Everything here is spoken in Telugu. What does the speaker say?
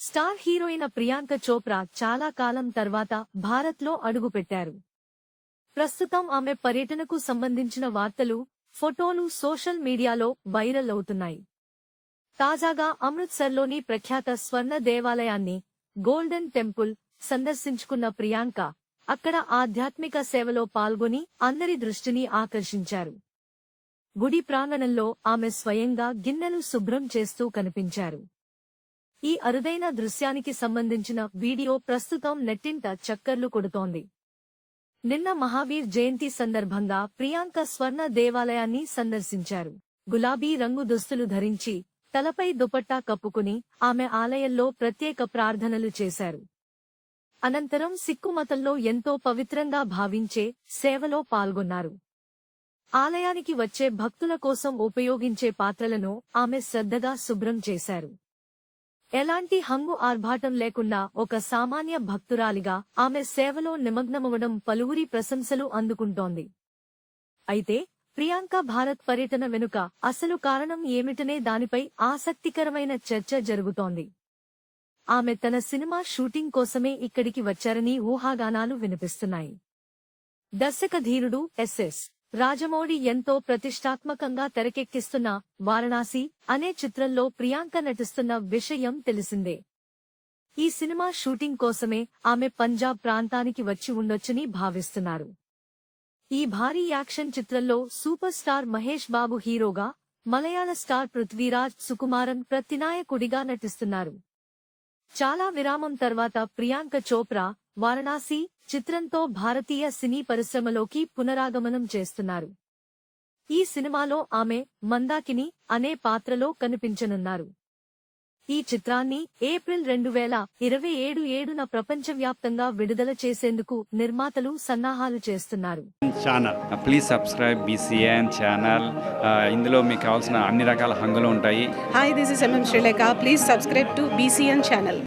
స్టార్ హీరోయిన్ ప్రియాంక చోప్రా చాలా కాలం తర్వాత భారత్లో అడుగుపెట్టారు. ప్రస్తుతం ఆమె పర్యటనకు సంబంధించిన వార్తలు, ఫోటోలు సోషల్ మీడియాలో వైరల్ అవుతున్నాయి. తాజాగా అమృత్సర్లోని ప్రఖ్యాత స్వర్ణ దేవాలయాన్ని, గోల్డెన్ టెంపుల్ సందర్శించుకున్న ప్రియాంక అక్కడ ఆధ్యాత్మిక సేవలో పాల్గొని అందరి దృష్టిని ఆకర్షించారు. గుడి ప్రాంగణంలో ఆమె స్వయంగా గిన్నెలు శుభ్రం చేస్తూ కనిపించారు. ఈ అరుదైన దృశ్యానికి సంబంధించిన వీడియో ప్రస్తుతం నెట్టింట చక్కర్లు కొడుతోంది. నిన్న మహావీర్ జయంతి సందర్భంగా ప్రియాంక స్వర్ణ దేవాలయాన్ని సందర్శించారు. గులాబీ రంగు దుస్తులు ధరించి, తలపై దుపట్టా కప్పుకుని ఆమె ఆలయంలో ప్రత్యేక ప్రార్థనలు చేశారు. అనంతరం సిక్కు మతంలో ఎంతో పవిత్రంగా భావించే సేవలో పాల్గొన్నారు. ఆలయానికి వచ్చే భక్తుల కోసం ఉపయోగించే పాత్రలను ఆమె శ్రద్ధగా శుభ్రం చేశారు. ఎలాంటి హంగు ఆర్భాటం లేకుండా ఒక సామాన్య భక్తురాలిగా ఆమె సేవలో నిమగ్నమవడం పలువురి ప్రశంసలు అందుకుంటోంది. అయితే ప్రియాంక భారత్ పర్యటన వెనుక అసలు కారణం ఏమిటనే దానిపై ఆసక్తికరమైన చర్చ జరుగుతోంది. ఆమె తన సినిమా షూటింగ్ కోసమే ఇక్కడికి వచ్చారని ఊహాగానాలు వినిపిస్తున్నాయి. దర్శకధీరుడు ఎస్.ఎస్. రాజమౌళి ఎంతో ప్రతిష్టాత్మకంగా తెరకెక్కిస్తున్న వారణాసి అనే చిత్రంలో ప్రియాంక నటిస్తున్న విషయం తెలిసిందే. ఈ సినిమా షూటింగ్ కోసమే ఆమె పంజాబ్ ప్రాంతానికి వచ్చి ఉండొచ్చని భావిస్తున్నారు. ఈ భారీ యాక్షన్ చిత్రంలో సూపర్ స్టార్ మహేష్ బాబు హీరోగా, మలయాళ స్టార్ పృథ్వీరాజ్ సుకుమారన్ ప్రతినాయకుడిగా నటిస్తున్నారు. చాలా విరామం తర్వాత ప్రియాంక చోప్రా వారణాసి చిత్రంతో భారతీయ సినీ పరిశ్రమలోకి పునరాగమనం చేస్తున్నారు. ఈ సినిమాలో ఆమె మందాకిని అనే పాత్రలో కనిపించనున్నారు. ఈ చిత్రాన్ని ఏప్రిల్ 2027 ప్రపంచవ్యాప్తంగా విడుదల చేసేందుకు నిర్మాతలు సన్నాహాలు చేస్తున్నారు. Please subscribe BCN channel. ఇందులో మీకు కావాల్సిన అన్ని రకాల హంగులు ఉంటాయి. Hi, this is MM Srilekha. Please subscribe to BCN channel.